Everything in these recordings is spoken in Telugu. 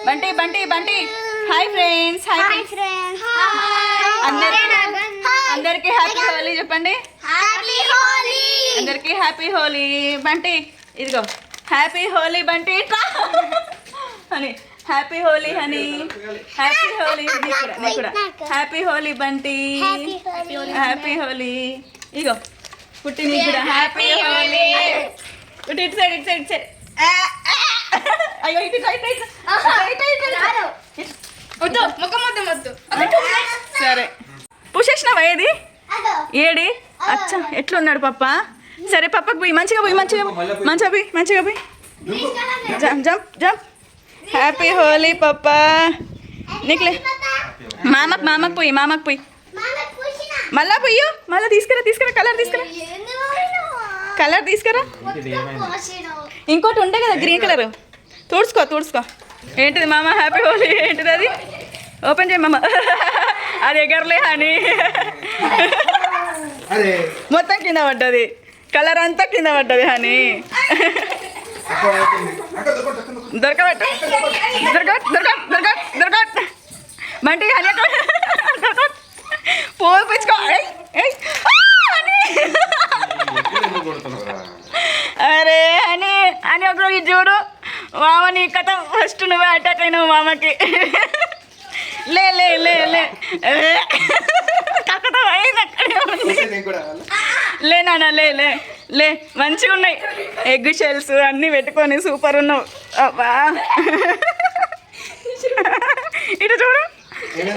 Bunty Bunty Bunty hi friends. Hi friends. అందరికి హ్యాపీ హోలీ చెప్పండి. అందరికి హ్యాపీ హోలీ. బంటి ఇదిగో హ్యాపీ హోలీ బంటి అని happy Holi honey. Happy Holi కూడా హ్యాపీ హోలీ బంటి. హ్యాపీ హోలీ. ఇగో పుట్టి నీకు కూడా హ్యాపీ హోలీ. ఇటు సైడ్ ఇటు సైడ్ ఇటు సైడ్. అయ్యో ఇటు సరే పూసేసినావా? ఏది ఏడి అచ్చా ఎట్లున్నాడు పప్ప? సరే పప్పకు పోయి మంచిగా పోయి మంచిగా పోయి jump jump jump. Happy Holi పప్ప. నీకులే మామకు పోయి మళ్ళా పోయి మళ్ళీ తీసుకురా కలర్ తీసుకురా. ఇంకోటి ఉండే కదా గ్రీన్ కలర్. తుడుచుకో. ఏంటిది మామ హ్యాపీ హోలీ? ఏంటిది అది? ఓపెన్ చేయి మామ. అది ఎగరలే అని మొత్తం కింద పడ్డది. కలర్ అంతా కింద పడ్డది అని. దొరకబట్ట బంటి అని పోపించుకో. అరే అని ఒకరు ఇది చూడు మామ. నీ కథ ఫస్ట్ నువ్వే అటాక్ అయినావు మామకి. లే లే నాన్న లే మంచిగా ఉన్నాయి. ఎగ్ షెల్స్ అన్నీ పెట్టుకొని సూపర్ ఉన్నావు. అబ్బా ఇటు చూడు.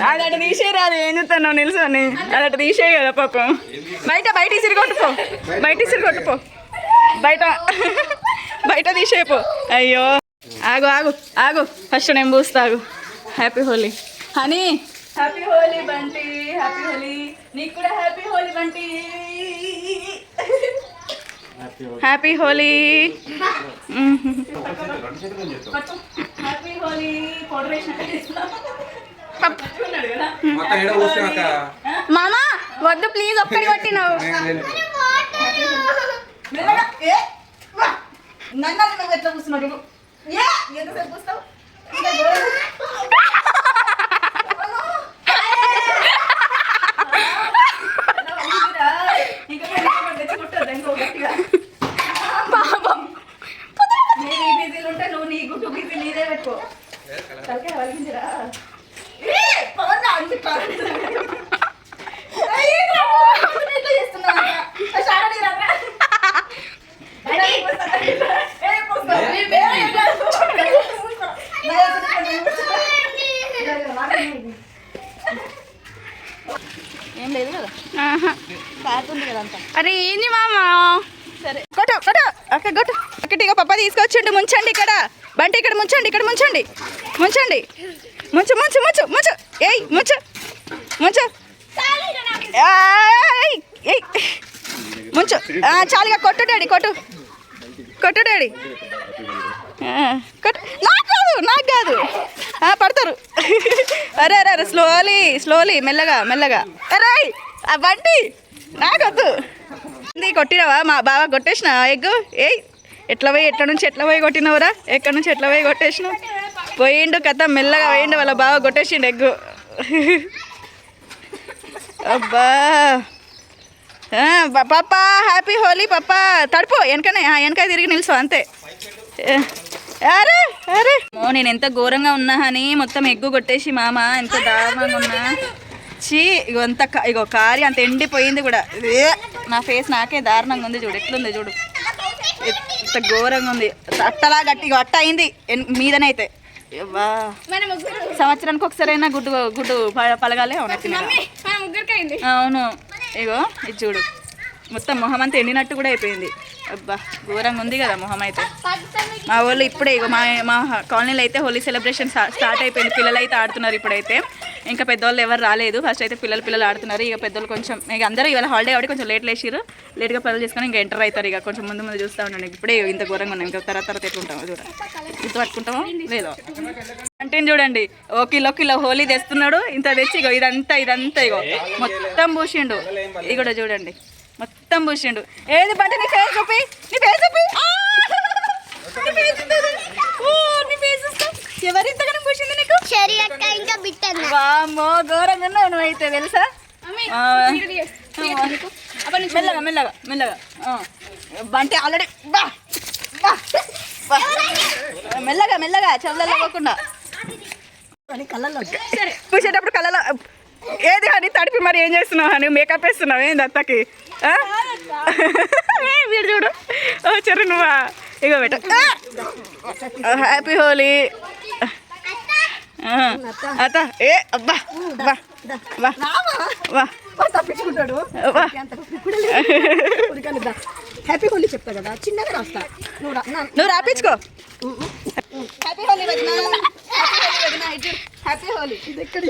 అది అటు తీసేయరాదు. ఏం చూస్తున్నావు నిల్సొని? అది అటు తీసేయ కదా పాపం. బయట ఇసిరి కొట్టుపో. బయట తీసేయపో. అయ్యో ఆగు ఫస్ట్ నేను పూస్తాగు. Happy Holi honey. Happy Holi Bunty. Happy Holi. నీకు కూడా happy Holi Bunty. Happy Holi. Happy Holi. మామా వద్దు ప్లీజ్, ఒక్కడి కొట్టినావు. నన్ను నువ్వు ఎట్లా కూర్చున్నాడు? ఎంతసేపు కూస్తావు? ఉంటే నువ్వు నీ గుట్టు బిజీ నీదే పెట్టుకో. తలకే వలిగిందిరా. ఏం లేదు కదా కాతుంది కదా అంతా. అరే ఏంది మామా? సరే కొట్టు ఒకటి పప్ప తీసుకొచ్చిండు. ముంచండి ఇక్కడ బంటి. ఇక్కడ ముంచండి ముంచు. ఏయ్ ముంచు ముంచు. చాలుగా కొట్టు డాడీ కొట్టు డాడీ. నాకు కాదు పడతారు. అరే స్లోలీ మెల్లగా. అరే ఆ బంటి నాకొద్దు. కొట్టినావా? మా బావ కొట్టేసిన ఎగ్గు. ఎట్లా పోయి కొట్టినవురా? ఎక్కడి నుంచి ఎట్లా పోయి కొట్టేసినావు? పోయిండు కథ మెల్లగా పోయిండు. వాళ్ళ బావ కొట్టేసిండు ఎగ్గు. అబ్బా పప్ప హ్యాపీ హోలీ పప్ప. తడుపు వెనక తిరిగి నిలుసు అంతే. అరే నేను ఎంత ఘోరంగా ఉన్నా అని మొత్తం ఎగ్గు కొట్టేసి మామ ఎంత దారుణంగా ఉన్నా. ఇగో కారి అంత ఎండిపోయింది కూడా. నా ఫేస్ నాకే దారుణంగా ఉంది. చూడు ఎట్లుంది చూడు. ఎంత ఘోరంగా ఉంది. అట్టలా గట్టి అట్ట అయింది మీదనైతే. సంవత్సరానికి ఒకసారైనా గుడ్డు పలగాలి. అవును ఇగో ఇది చూడు మొత్తం మొహం అంతా ఎండినట్టు కూడా అయిపోయింది. అబ్బా ఘోరంగా ఉంది కదా మొహం అయితే. మా వాళ్ళు ఇప్పుడే ఇగో మా కాలనీలో అయితే హోలీ సెలబ్రేషన్ స్టార్ట్ అయిపోయింది. పిల్లలు అయితే ఆడుతున్నారు ఇప్పుడైతే. ఇంకా పెద్దవాళ్ళు ఎవరు రాలేదు. ఫస్ట్ అయితే పిల్లలు ఆడుతున్నారు. ఇక పెద్దలు కొంచెం ఇక అందరూ ఇవాళ హాలిడే కాబట్టి కొంచెం లేట్గా పనులు చేసుకొని ఇంకా ఎంటర్ అవుతారు. ఇక కొంచెం ముందు చూస్తూ ఉండండి. ఇప్పుడే ఇంత ఘోరంగా ఉన్నాం. ఇంకా తర్వాత ఎట్లుంటామో చూడ. ఇంత పట్టుకుంటామో లేదో అంటే చూడండి. ఓ కిలో హోలీ తెస్తున్నాడు. ఇంత తెచ్చి ఇగో ఇదంతా ఇగో మొత్తం పూసిండు. ఇది కూడా చూడండి మొత్తం పూసిండు. ఏది బండి నీ ఫేస్ చూపి. ఎవరింతగానే పూసింది నీకు? వామ్మో ఘోరంగా నువ్వైతే తెలుసా. మెల్లగా మెల్లగా మెల్లగా బంటి ఆల్రెడీ మెల్లగా మెల్లగా చెవులలో పోకుండా పూసేటప్పుడు కళ్ళలో ఏది అని తడిపి మరి ఏం చేస్తున్నావు అని మేకప్ వేస్తున్నావు ఏంది అత్తకి వీడు చూడు చెరు నువ్వా ఇగో బెట హ్యాపీ హోలీ అత్త ఏ అబ్బా వా వా వా తప్పించుకుంటాడు. హ్యాపీ హోలీ చెప్తా కదా చిన్నగా రాస్తా నువ్వు రాపించుకో. హ్యాపీ హోలీ హ్యాపీ హోలీ ఇది ఎక్కడ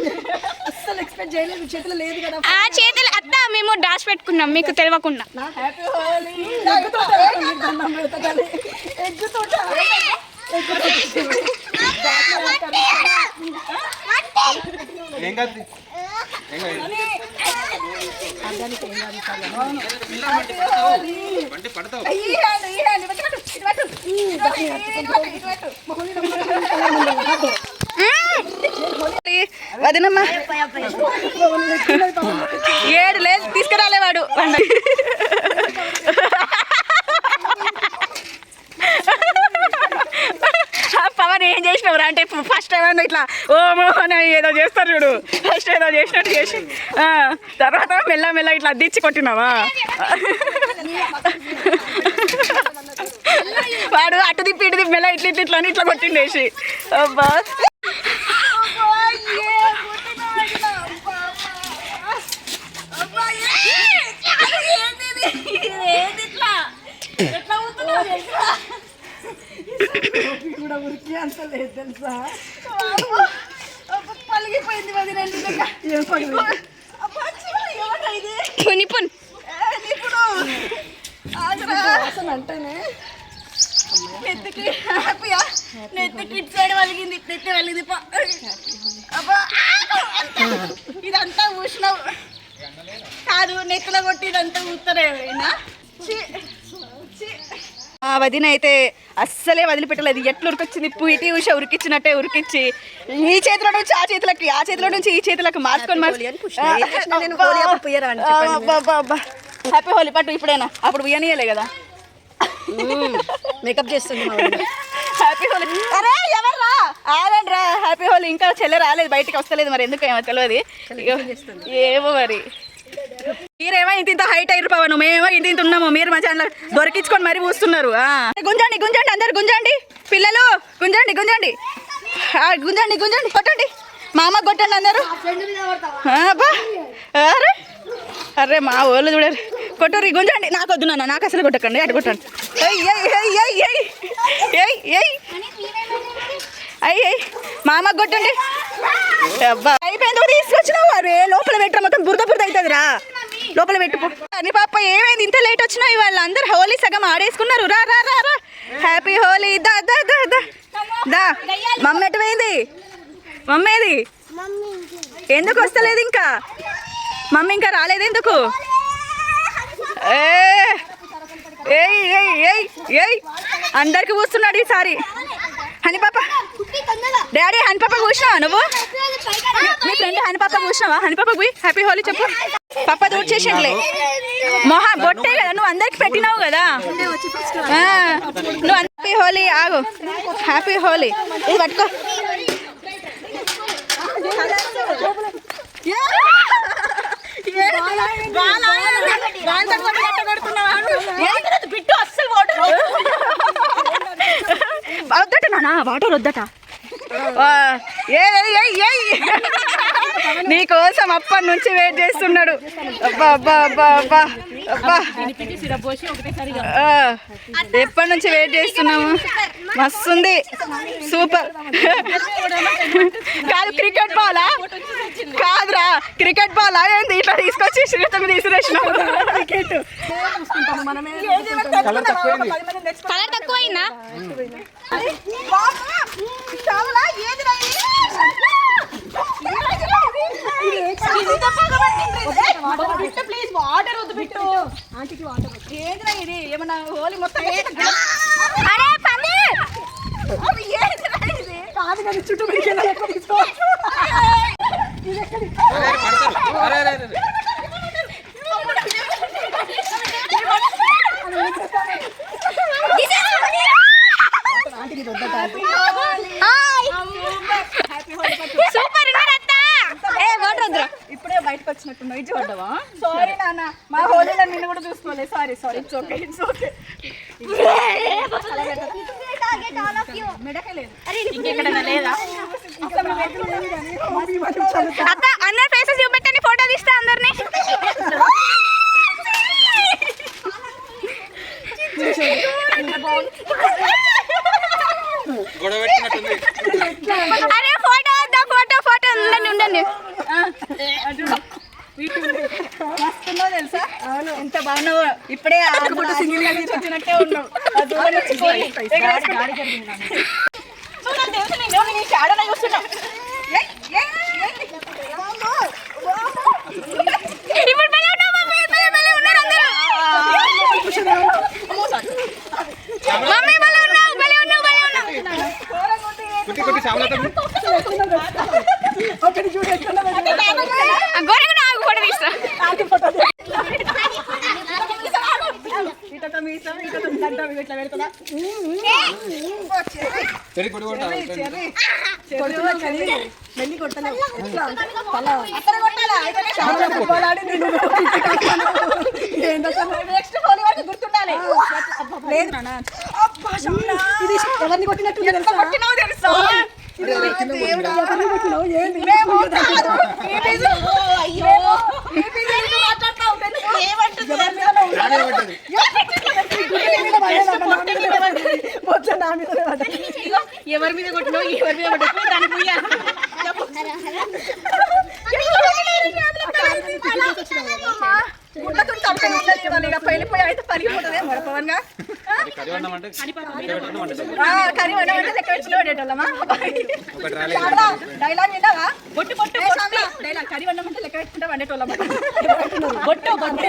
అస్సలు ఎక్స్పెక్ట్ చేయలేదు. చేతిలో లేదు కదా ఆ చేతులు అత్త మేము డాష్ పెట్టుకున్నాం మీకు తెలియకుండా. హ్యాపీ హోలీ వదినమ్మా 7 లేదు తీసుకురాలేవాడు పవన్ ఏం చేసినవరా అంటే ఫస్ట్ టైం ఇట్లా ఓమో అని ఏదో చేస్తారు చూడు ఫస్ట్ ఏదో చేసినట్టు చేసి తర్వాత మెల్ల మెల్ల ఇట్లా అద్దిచ్చి కొట్టినావా వాడు అటు తిప్పి ఇటు తిప్పి మెల్ల ఇట్లా ఇట్లా ఇట్లా ఇట్లా కొట్టిండేసి అబ్బా కూడా ఉరికి అంత లేదు తెలుసా. పలిగిపోయింది అంటేనే నెత్తికి హ్యాపీయా నెత్తికి ఇటు సైడ్ వలిగింది నెత్తి వలిగింది అబ్బా ఇదంతా ఊసినావు కాదు నెత్తిలో కొట్టి ఇదంతా ఊతారేనా. ఆ వదిన అయితే అస్సలే వదిలిపెట్టలేదు. ఎట్లా ఉరికొచ్చింది పీటీ ఉష ఉరికిచ్చినట్టే ఉరికిచ్చి ఈ చేతిలో నుంచి ఆ చేతులకి ఆ చేతిలో నుంచి ఈ చేతులకు మార్చుకొని హ్యాపీ హోలీ పట్టు ఇప్పుడైనా అప్పుడు ఉయ్యనీయలే కదా మేకప్ చేస్తుంది హ్యాపీ హోలీ. అరే ఎవర్రా ఆగండి రా హ్యాపీ హోలీ ఇంకా చెల్లె రాలేదు బయటికి వస్తలేదు మరి ఎందుకు ఏమో తెలియదు ఏమో మరి. మీరేమో ఇంత హైట్ అయ్యారు పవన్ మేమేమో ఇంత ఉన్నాము మీరు మా ఛానల్ దొరికించుకొని మరీ పూస్తున్నారు. గుంజండి గుంజండి అందరు గుంజండి పిల్లలు గుంజండి గుంజండి గుంజండి గుంజండి కొట్టండి మా అమ్మ కొట్టండి అందరు. అరే అరే మా వాళ్ళు చూడరు కొట్టరు గుంజండి. నాకు వద్దు నాన్న నాకు అసలు కొట్టకండి అటు కొట్టండి. అయ్యి మా అమ్మకు కొట్టండి. అబ్బా అయిపోయింది తీసుకొచ్చినావు అరే లోపల పెట్టరా మొత్తం బురద బురద అవుతుందిరా లోపల పెట్టుకో అని పాప ఏమైంది ఇంత లేట్ వచ్చినావు వాళ్ళు అందరు హోలీ సగం ఆడేసుకున్నారు. రా రా రా రా హ్యాపీ హోలీ దా దా దా దా దా. మమ్మీ ఎటు పోయింది మమ్మీది ఎందుకు వస్తలేదు ఇంకా మమ్మీ ఇంకా రాలేదు ఎందుకు. ఏయ్ ఏయ్ ఏయ్ ఏయ్ అందరికి కూస్తున్నాడు ఈసారి. హని పాప డాడీ హని పాప కూర్చున్నావా నువ్వు మీ ఫ్రెండ్ హని పాప కూర్చున్నావా హని పాప పోయి హ్యాపీ హోలీ చెప్పు. పాప దూర్ చేసేట్లే మొహా బొట్టే కదా నువ్వు అందరికి పెట్టినావు కదా నువ్వు హ్యాపీ హోలీ ఆగు హ్యాపీ హోలీ ఇది పట్టుకో. బిట్టు అస్సలు వద్దట నానా వాటర్ వద్దట. నీకోసం అప్పటి నుంచి వెయిట్ చేస్తున్నాడు. అబ్బా అబ్బా అబ్బా అబ్బా అబ్బా ఎప్పటి నుంచి వెయిట్ చేస్తున్నాము మస్తుంది సూపర్. కాదు క్రికెట్ బాలా కాదురా క్రికెట్ బాలా ఏంది ఇట్లా తీసుకొచ్చి శ్రీతం తీసిరేసినావు. క్రికెట్ కలర్ తక్కువైందా ప్లీజ్ వాటర్ వద్దు బిట్టు ఏదిరా ఇది ఏమన్నా హోలీ మొత్తం అరే పని ఏదిరా ఇది కాదు కానీ చుట్టూ పెరిగి ఎక్కువ తీసుకో. ఇది ఎక్కడి సూపర్ ఇప్పుడే బయటకు వచ్చినట్టున్నావు ఇది చూడవా? సారీ నాన్న, మా హోలీలో నిన్ను కూడా చూసుకోలేదు. Sorry sorry, it's okay it's okay. మెడకే లేదు, ఇంకెక్కడైనా లేదా? అత్త అందరి ఫేసెస్ చూపెట్టండి, ఫోటో తీస్తా అందరినీ. అరే ఫోటో వద్దా, ఫోటో ఫోటో ఉండండి ఉండండి. వస్తున్నావు తెలుసా? ఎంత బాగున్నావు, ఇప్పుడే సింగిల్ గా వచ్చినట్టే ఉన్నావు. చూస్తున్నా ఇప్పుడు భలే ఉన్నావు మమ్మీ, భలే ఉన్నారు అందరూ. మమ్మీ భలే ఉన్నావు, భలే ఉన్నావు, భలే ఉన్నావు. ఒకటి చూడు ఎక్కడ గోరగా ఆగు, ఫోటో తీస్తా. ఇటక మీసం ఇటక దండ ఇట్లా పెడతా. మెల్లి కొట్టలేవు, నెక్స్ట్ హోలీ వరకు గుర్తుండాలి. లేదు ఇది ఎవరిని కొట్టినట్టు కొట్టినావు తెలుసా? ఎవరి మీద కొట్టినావు, ఎవరి మీద కొట్టినావు దానికి వెళ్ళిపోయి అయితే పరిగిపోతుంది పవన్ గా. కర్రీ వండమంటే లెక్క వచ్చిన పడేటోళ్ళమా? డైలాగ్ విన్నావా? బొట్టు బొట్టు డైలాగ్, కర్రీ వండమంటే లెక్క పెట్టుకుంటే వండేటోళ్ళమా? బొట్టు బొట్టు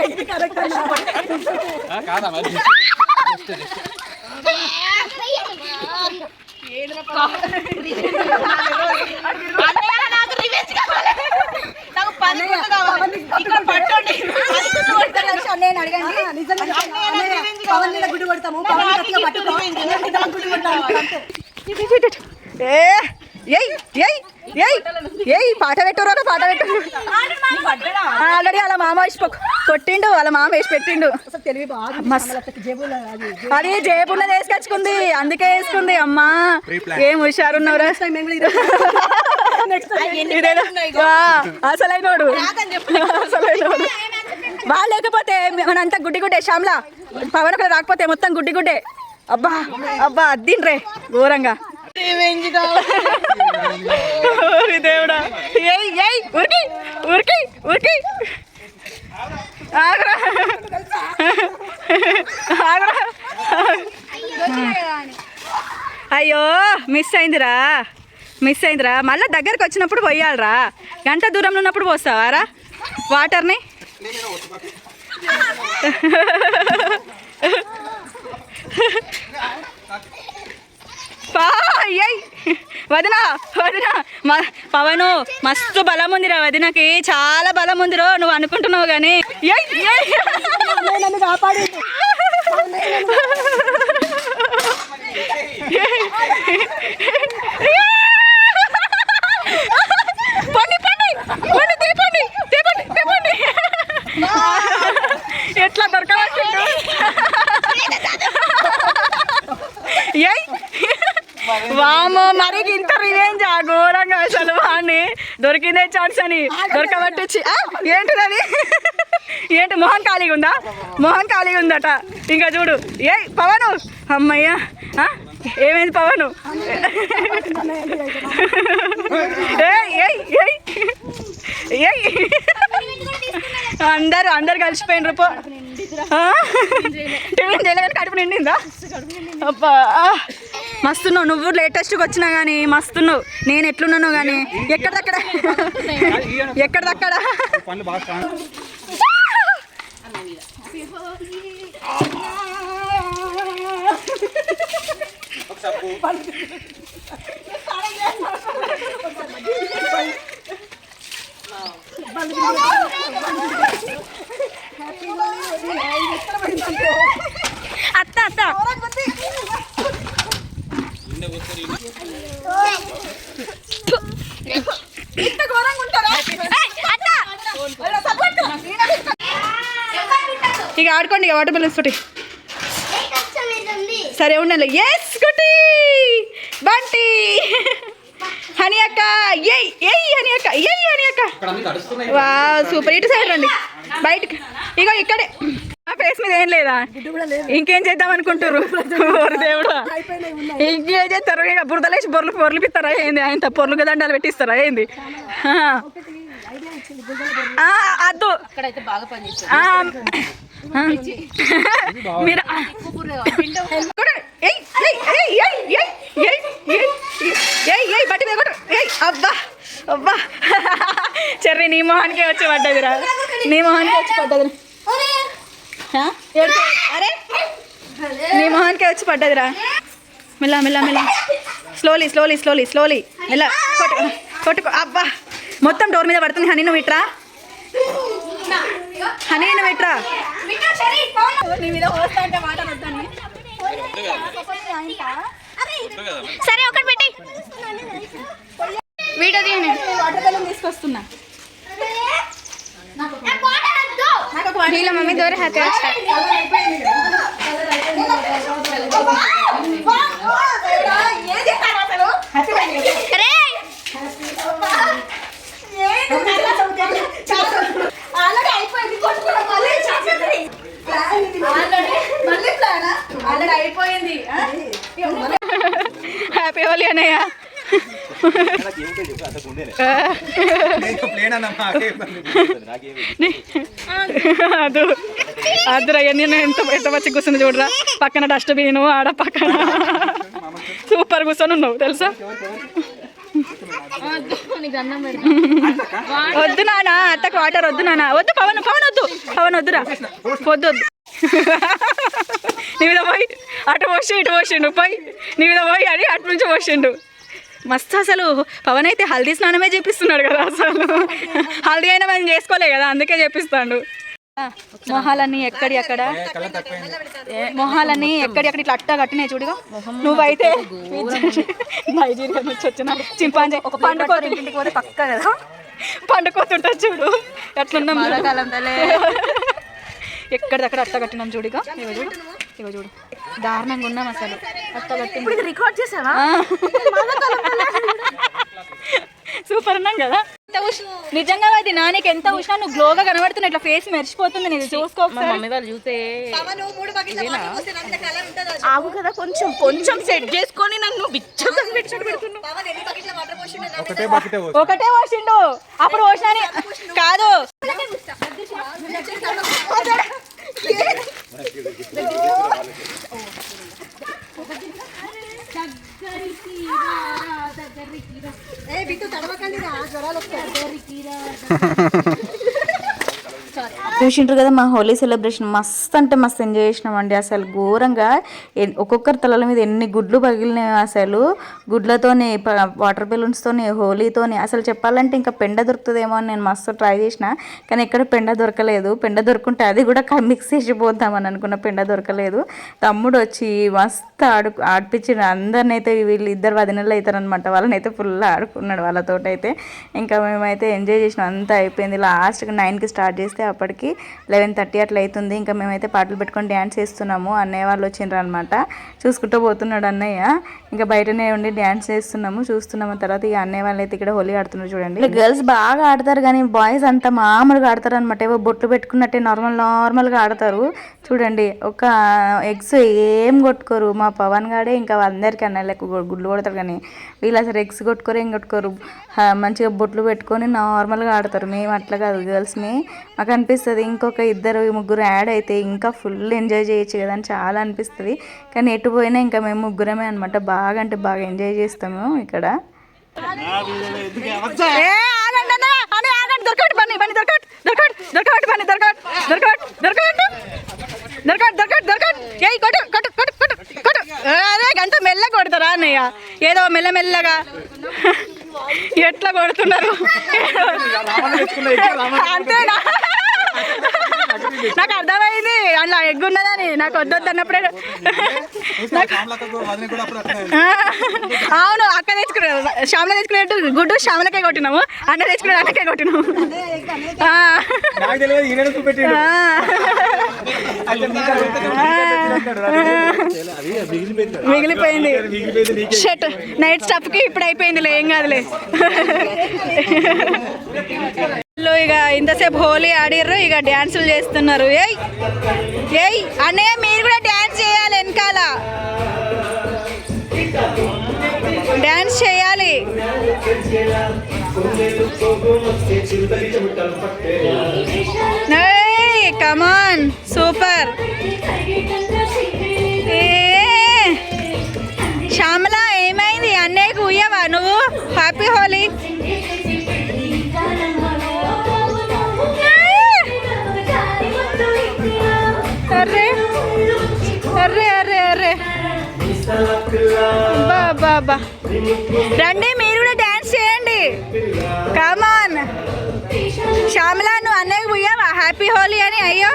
నేను అడగండి, పవన్ మీద గుడి కొడతాము, పవన్ పాట పెట్టరు, పాట పెట్టరు. ఆల్రెడీ అలా మామ వేసి కొట్టిండు, వాళ్ళ మామ వేసి పెట్టిండు. తెలివి బాగా అది జేబుల్లో వేసుకొచ్చుకుంది, అందుకే వేసుకుంది. అమ్మా ఏం హుషారున్నవరా, అసలైనోడు అసలైనోడు. వాళ్ళు లేకపోతే మనంతా గుడ్డి గుడ్డే. శ్యామ్లా పవన్ అక్కడ రాకపోతే మొత్తం గుడ్డి గుడ్డే. అబ్బా అబ్బా అద్దిండ్రే ఘోరంగా. దేవుడా ఉరికి ఉరికి ఉరికి ఆగరా ఆగరా. అయ్యో మిస్ అయిందిరా, మిస్ అయిందిరా. మళ్ళీ దగ్గరకు వచ్చినప్పుడు పోయాలరా, గంట దూరంలో ఉన్నప్పుడు పోస్తావారా వాటర్ని? వదినా వదినా పవను మస్తు బలం ఉందిరా, వదినకి చాలా బలం ఉందిరో. నువ్వు అనుకుంటున్నావు కానీ కాపాడి పండి పండి పండి తీపండి తీపండి తీపండి. ఎట్లా దొరకవచ్చు? వామో మరి ఇంత రివెంజ్ ఘోరంగా అసలు. వాడిని దొరికిందే ఛాన్స్ అని దొరకబట్టి ఏంటిది అది? ఏంటి మొహం ఖాళీగా ఉందా? మొహం ఖాళీగా ఉందట. ఇంకా చూడు పవను, అమ్మయ్యా ఏమైంది పవను? అందరు కలిసిపోయినరు. టిఫిన్ చేయలేదు, కడుపు నిండిందా? అబ్బా మస్తున్నావు నువ్వు. లేటెస్ట్గా వచ్చినా కానీ మస్తున్నావు. నేను ఎట్లున్నాను కానీ ఎక్కడదక్కడ ఎక్కడదక్కడ. అత్త అత్త ఇంత ఘోరంగా ఉంటారా? ఇక ఆడుకోండి ఇక వాటర్ బెలూన్స్ తోటి. సరే ఉండాలి. ఎస్ గుట్టి బంటి హనీ అక్క ఏయ్ ఏయ్ హనీ అక్క ఏయ్ హనీ అక్క. వా సూపర్. ఇటు సైడ్ రండి బయటకి. ఇగో ఇక్కడే. ఆ ఫేస్ మీద ఏం లేదా? ఇంకేం చేద్దాం అనుకుంటారు? దేవుడు ఇంకేం చేస్తారు? ఇక బురదలేసి పొర్లు పిస్తారా ఏంది? ఆయన పొర్లు దండాలు పెట్టిస్తారా ఏంది? అద్దు మీరు బట్టి మీద అబ్బా అబ్బా చెర్రీ నీ మొహానికే వచ్చి పడ్డదిరా. నీ మొహానికే వచ్చి పడ్డది. అరే నీ మొహానికే వచ్చి పడ్డదిరా. మెల్ల మెల్ల మెల్ల స్లోలీ స్లోలీ స్లోలీ స్లోలీ మెల్ల కొట్టుకో. అబ్బా మొత్తం డోర్ మీద పడుతుంది. హనీ నువ్వు ఇట్రా. హనీ నువ్వు ఇట్రా. నీ మీద వస్తా అంటే మాట వద్దండి. సరే ఒకటి పెట్టి వీడియో తీయండి. వాటర్ బెలూన్ తీసుకొస్తున్నా. వీళ్ళ మమ్మీ దూరం హ్యాపీ వచ్చా. అయిపోయింది. హ్యాపీ హోలీ అన్నయ్య. అదు అదురయ్య నేను ఎంత మంచి కూర్చుంది చూడరా. పక్కన డస్ట్బిన్ ఆడ పక్కన సూపర్ కూర్చొని ఉన్నావు తెలుసా. వద్దు నాన్న అత్తకు వాటర్ వద్దు నాన్న. వద్దు పవన్ పవన్ వద్దు పవన్ వద్దురా వద్దు వద్దు. నీ మీద పోయి అటు పోసి ఇటు పోసిండు. పోయి నీ మీద పోయి అని అటు నుంచి పోసిండు. మస్తు అసలు పవన్ అయితే హల్దీ స్నానమే చేపిస్తున్నాడు కదా. అసలు హల్దీ అయినా మనం చేసుకోలే కదా అందుకే చేపిస్తాడు. మొహాలన్నీ ఎక్కడి అక్కడ మొహాలన్నీ ఎక్కడి ఇట్లా అట్టా కట్టినాయి చూడుగా. నువ్వైతే నైజీరియా నుంచి వచ్చిన చింపాంజీ పండుకోతుంటికి పోతే పక్క కదా పండుకోతుంటా చూడు. ఎట్లున్నాం ఎక్కడిదక్కడ అట్ట కట్టినాం చూడుగా. ఇగో చూడు ఇగో చూడు దారుణంగా ఉన్నాం అసలు. అట్ట కట్టి రికార్డ్ చేసావా? సూపర్ ఉన్నాం కదా. నిజంగా అది నానికి ఎంత ఉషా నువ్వు గ్లోగా కనబడుతున్నా. ఇట్లా ఫేస్ మెరిసిపోతుంది. నేను చూసుకో. మమ్మీ వాళ్ళు చూస్తే ఆగు కదా కొంచెం కొంచెం సెట్ చేసుకొని నన్ను ఒకటే పోసిండు. అప్పుడు పోసినా కాదు చూసిండ్రు కదా మా హోలీ సెలబ్రేషన్. మస్తు అంటే మస్తు ఎంజాయ్ చేసినామండి. అసలు ఘోరంగా ఒక్కొక్కరి తలల మీద ఎన్ని గుడ్లు పగిలినాయి. అసలు గుడ్లతోనే వాటర్ బెలూన్స్తోనే హోలీతోనే. అసలు చెప్పాలంటే ఇంకా పెండ దొరుకుతుందేమో అని నేను మస్తు ట్రై చేసిన. కానీ ఎక్కడ పెండ దొరకలేదు. పెండ దొరుకుంటే అది కూడా మిక్స్ చేసిపోద్దామని అనుకున్న. పెండ దొరకలేదు. తమ్ముడు వచ్చి మస్తు ఆడిపించిన అందరిని అయితే. వీళ్ళు ఇద్దరు వదినలు అవుతారనమాట. వాళ్ళని అయితే ఫుల్ ఆడుకున్నాడు వాళ్ళతోటైతే. ఇంకా మేమైతే ఎంజాయ్ చేసినాం. అంతా అయిపోయింది. లాస్ట్కి 9కి స్టార్ట్ చేస్తే అప్పటికి 11:30 అట్లా అవుతుంది. ఇంకా మేమైతే పాటలు పెట్టుకొని డ్యాన్స్ చేస్తున్నాము. అన్నయ్య వాళ్ళు వచ్చిండ్రు అనమాట. చూసుకుంటూ పోతున్నాడు అన్నయ్య. ఇంకా బయటనే ఉండి డ్యాన్స్ చేస్తున్నాము చూస్తున్నాము. తర్వాత ఇక అన్నయ్య వాళ్ళు అయితే ఇక్కడ హోలీ ఆడుతున్నారు చూడండి. గర్ల్స్ బాగా ఆడతారు కానీ బాయ్స్ అంతా మామూలుగా ఆడతారు అనమాట. ఏవో బొట్లు పెట్టుకున్నట్టే నార్మల్గా ఆడతారు చూడండి. ఒక ఎగ్స్ ఏం కొట్టుకోరు. మా పవన్ గాడే ఇంకా అందరికీ అన్నయ్యలకు గుడ్లు కొడతారు కానీ వీళ్ళు అసలు ఎగ్స్ కొట్టుకోరు ఏం కొట్టుకోరు. మంచిగా బొట్లు పెట్టుకొని నార్మల్గా ఆడతారు. మేము అట్లా కాదు గర్ల్స్. మాకు అనిపిస్తుంది ఇంకొక 2-3 యాడ్ అయితే ఇంకా ఫుల్ ఎంజాయ్ చేయొచ్చు కదా అని చాలా అనిపిస్తుంది. కానీ ఎటు పోయినా ఇంకా మేము ముగ్గురమే అనమాట. బాగా అంటే బాగా ఎంజాయ్ చేస్తాము ఇక్కడ. గంట మెల్ల కొడతా ఇక ఏదో మెల్లమెల్లగా ఎట్లా కొడుతున్నారు అంతేనా నాకు అర్థమైంది అలా ఎగ్గున్నదని నాకు వద్దొద్దు అన్నప్పుడే అవును అక్క తెచ్చుకున్నాడు శ్యామల తెచ్చుకున్నట్టు గుడ్డు శ్యామలకే కొట్టినాము అన్న తెచ్చుకున్నాడు అన్నకే కొట్టినాము మిగిలిపోయింది షర్ట్ నైట్ స్టఫ్కి ఇప్పుడు అయిపోయిందిలే ఏం కాదులే ఇక ఇంతసేపు హోలీ ఆడిర్రు ఇక డ్యాన్సులు చేస్తున్నారు ఏయ్ ఏయ్ అన్నయ్య మీరు కూడా డ్యాన్స్ చేయాలి వెనకాల డ్యాన్స్ చేయాలి కమాన్ సూపర్ శ్యామల ఏమైంది అన్నయ్యకు ఉయ్యవా నువ్వు హ్యాపీ హోలీ అరే అరే అరే అరే బాబా రండి మీరు కూడా డ్యాన్స్ చేయండి కమాన్ శ్యామల నువ్వు అన్నయ్య పోయావా హ్యాపీ హోలీ అని అయ్యో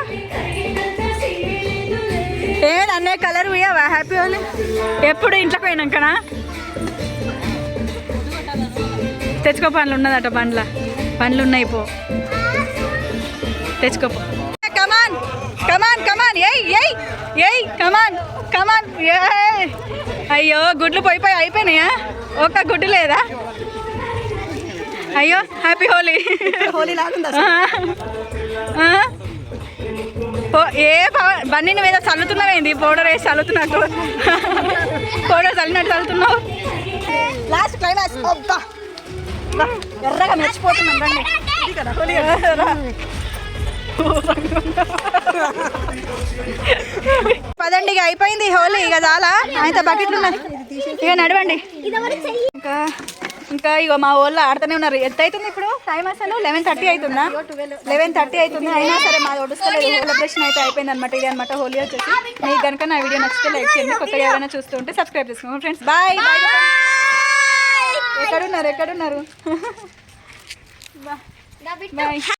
ఏమైంది అన్నయ్య కలర్ పోయావా హ్యాపీ హోలీ ఎప్పుడు ఇంట్లో పోయినాకనా తెచ్చుకో పండ్లు ఉన్నదట పండ్లు ఉన్నాయి పో తెచ్చుకోపో కమాన్ కమాన్ కమాన్ ఏయ్ ఏయ్ ఏయ్ కమాన్ కమాన్ అయ్యో గుడ్లు పోయి అయిపోయినాయా ఒక గుడ్డు లేదా అయ్యో హ్యాపీ హోలీ హోలీ లాగుందా ఏ బన్నీ నువ్వు ఏదో చల్లుతున్నావేంది పౌడర్ వేసి చల్లుతున్నట్టు పౌడర్ చల్లినట్టు చల్లుతున్నావు లాస్ట్ క్లైమాక్స్ ఎర్రగా మెచ్చిపోతున్నాం రండి ఇది కదా హోలీ పదండి ఇక అయిపోయింది హోలీ ఇక చాలా ఆయన బకెట్లు ఉన్నాయి ఇక నడవండి ఇంకా ఇక మా ఊళ్ళో ఆడుతూనే ఉన్నారు ఎంత అవుతుంది ఇప్పుడు టైం అసలు 11:30 అవుతుందా 11:30 అవుతుంది అయినా సరే మా ఒడుస్తలేదు సెలబ్రేషన్ అయితే అయిపోయింది అనమాట ఇది అనమాట హోలీ వచ్చేసి మీకు కనుక నా వీడియో నచ్చితే లైక్ చేయండి కొత్తగా ఎవరైనా చూస్తూ ఉంటే సబ్స్క్రైబ్ చేసుకోండి ఫ్రెండ్స్ బాయ్ ఎక్కడున్నారు బాయ్